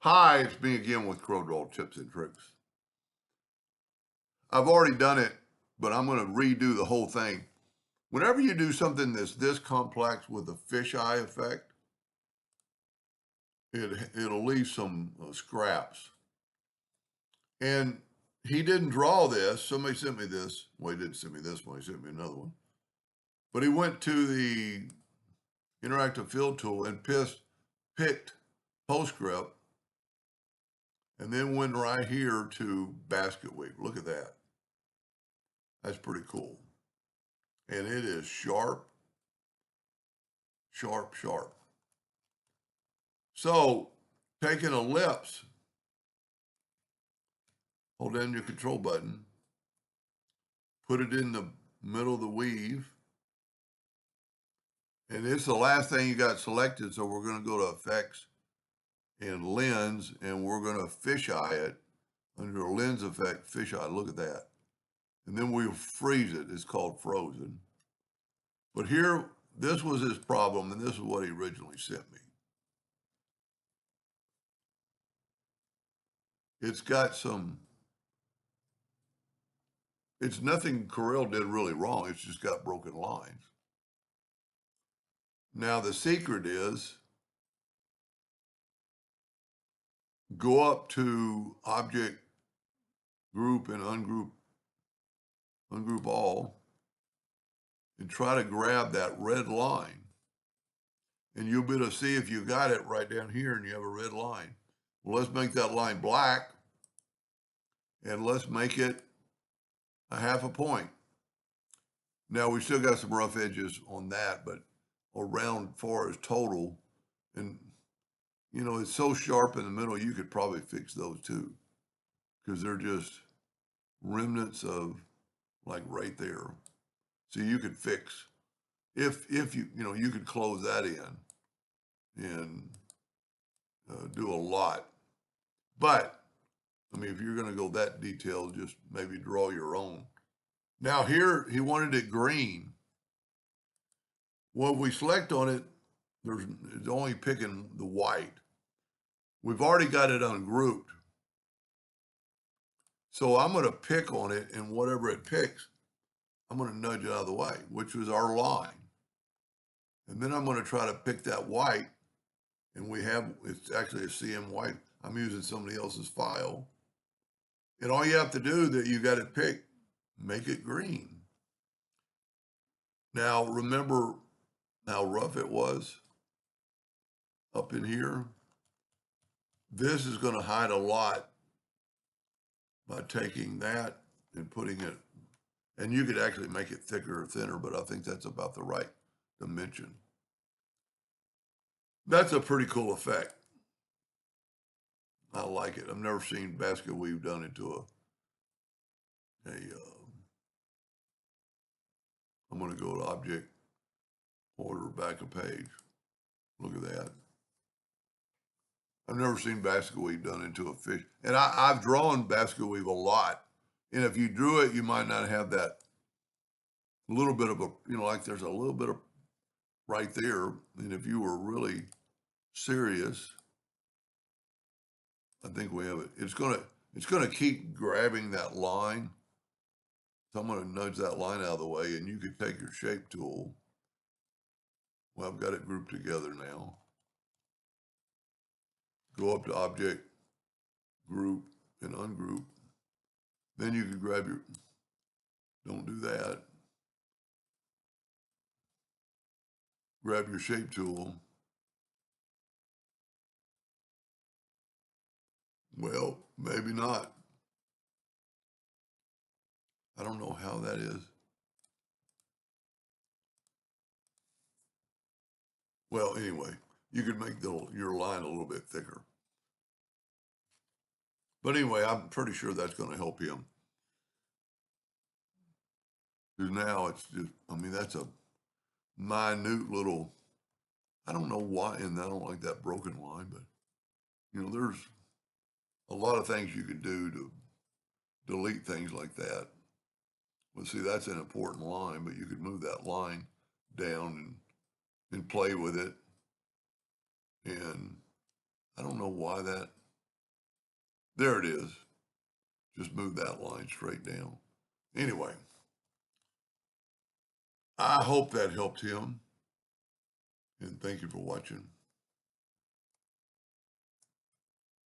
Hi, it's me again with Corel tips and tricks. I've already done it, but I'm going to redo the whole thing. Whenever you do something that's this complex with a fisheye effect, it'll leave some scraps. And he didn't draw this. Somebody sent me this. Well, he didn't send me this one. He sent me another one. But he went to the interactive field tool and picked PostScript and then went right here to basket weave. Look at that. That's pretty cool. And it is sharp, sharp, sharp. So take an ellipse, hold down your control button, put it in the middle of the weave, and it's the last thing you got selected, so we're going to go to Effects and Lens, and we're going to fisheye it under Lens Effect, fisheye. Look at that. And then we'll freeze it. It's called frozen. But here, this was his problem, and this is what he originally sent me. It's got it's nothing Corel did really wrong. It's just got broken lines. Now the secret is go up to Object, Group, and ungroup all, and try to grab that red line. And you'll be able to see if you got it right down here and you have a red line. Well, let's make that line black, and let's make it a half a point. Now we still got some rough edges on that, but around far as total, and you know, it's so sharp in the middle, you could probably fix those too, because they're just remnants of like right there. So you could fix, if you could close that in and do a lot. But I mean, if you're going to go that detailed, just maybe draw your own. Now here, he wanted it green. Well, if we select on it, it's only picking the white. We've already got it ungrouped. So I'm going to pick on it, and whatever it picks, I'm going to nudge it out of the way, which was our line. And then I'm going to try to pick that white, and it's actually a CM white. I'm using somebody else's file. And all you have to do that you got it picked, make it green. Now, remember how rough it was up in here? This is going to hide a lot by taking that and putting it, and you could actually make it thicker or thinner, but I think that's about the right dimension. That's a pretty cool effect. I like it. I've never seen basket weave done into I'm going to go to Object, Order, back a page. Look at that. I've never seen basket weave done into a fish. And I've drawn basket weave a lot. And if you drew it, you might not have that little bit of a, like there's a little bit of right there. And if you were really serious, I think we have it. It's gonna keep grabbing that line. So I'm gonna nudge that line out of the way, and you could take your shape tool. Well, I've got it grouped together now. Go up to Object, Group, and Ungroup. Then you can grab don't do that. Grab your shape tool. Well, maybe not. I don't know how that is. Well, anyway, you could make your line a little bit thicker. But anyway, I'm pretty sure that's going to help him. Because now it's just, I mean, that's a minute little, I don't know why, and I don't like that broken line, but, there's a lot of things you could do to delete things like that. Well, see, that's an important line, but you could move that line down and play with it. And I don't know why that, There it is. Just move that line straight down. Anyway, I hope that helped him, and thank you for watching.